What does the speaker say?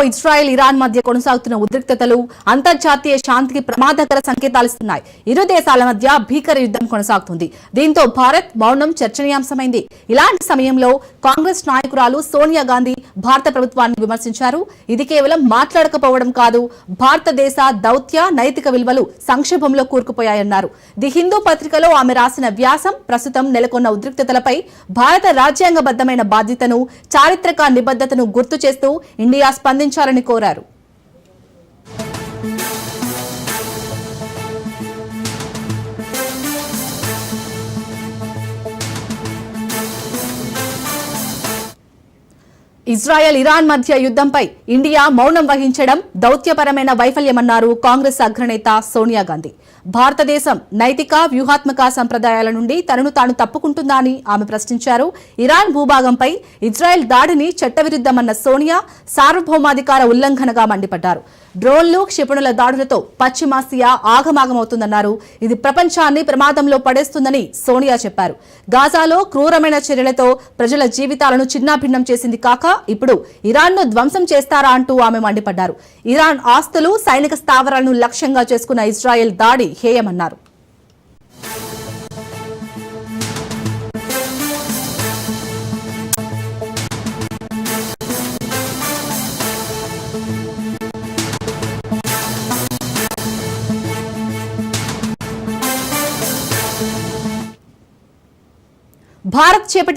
Israel Iran మధ్య కొనసాగుతున్న ఉద్రిక్తతలు అంతర్జాతీయ శాంతికి ప్రమాదకర సంకేతాలిస్తున్నాయి. ఇరు దేశాల మధ్య భీకర యుద్ధం కొనసాగుతుంది. దీంతో భారత్ మౌనం చర్చనీయాంశమైంది. ఇలాంటి సమయంలో కాంగ్రెస్ నాయకురాలు సోనియా గాంధీ భారత ప్రభుత్వాన్ని విమర్శించారు. ఇది కేవలం మాట్లాడకపోవడం కాదు, భారతదేశ దౌత్య నైతిక విలువలు సంక్షోభంలో కూరుకుపోయాయన్నారు. ది హిందూ పత్రికలో ఆమె రాసిన వ్యాసం ప్రస్తుతం నెలకొన్న ఉద్రిక్తతలపై భారత రాజ్యాంగబద్ధమైన బాధ్యతను, చారిత్రక నిబద్ధతను గుర్తు చేస్తూ ఇండియా స్పందించాలని కోరారు. ఇజ్రాయెల్ ఇరాన్ మధ్య యుద్ధంపై ఇండియా మౌనం వహించడం దౌత్యపరమైన వైఫల్యమన్నారు కాంగ్రెస్ అగ్రనేత సోనియా గాంధీ. భారతదేశం నైతిక వ్యూహాత్మక సంప్రదాయాల నుండి తనను తాను తప్పుకుంటుందా అని ఆమె ప్రశ్నించారు. ఇరాన్ భూభాగంపై ఇజ్రాయెల్ దాడిని చట్టవిరుద్ధమన్న సోనియా సార్వభౌమాధికార ఉల్లంఘనగా మండిపడ్డారు. డ్రోన్లు, క్షిపణుల దాడులతో పశ్చిమాసియా ఆగమాగమవుతుందన్నారు. ఇది ప్రపంచాన్ని ప్రమాదంలో పడేస్తుందని సోనియా చెప్పారు. గాజాలో క్రూరమైన చర్యలతో ప్రజల జీవితాలను చిన్నాభిన్నం చేసింది కాక ఇప్పుడు ఇరాన్ను ధ్వంసం చేస్తారా అంటూ ఆమె మండిపడ్డారు. ఇరాన్ ఆస్తులు, సైనిక స్థావరాలను లక్ష్యంగా చేసుకున్న ఇజ్రాయెల్ దాడి హేయమన్నారు. భారత్ చేపట్టిన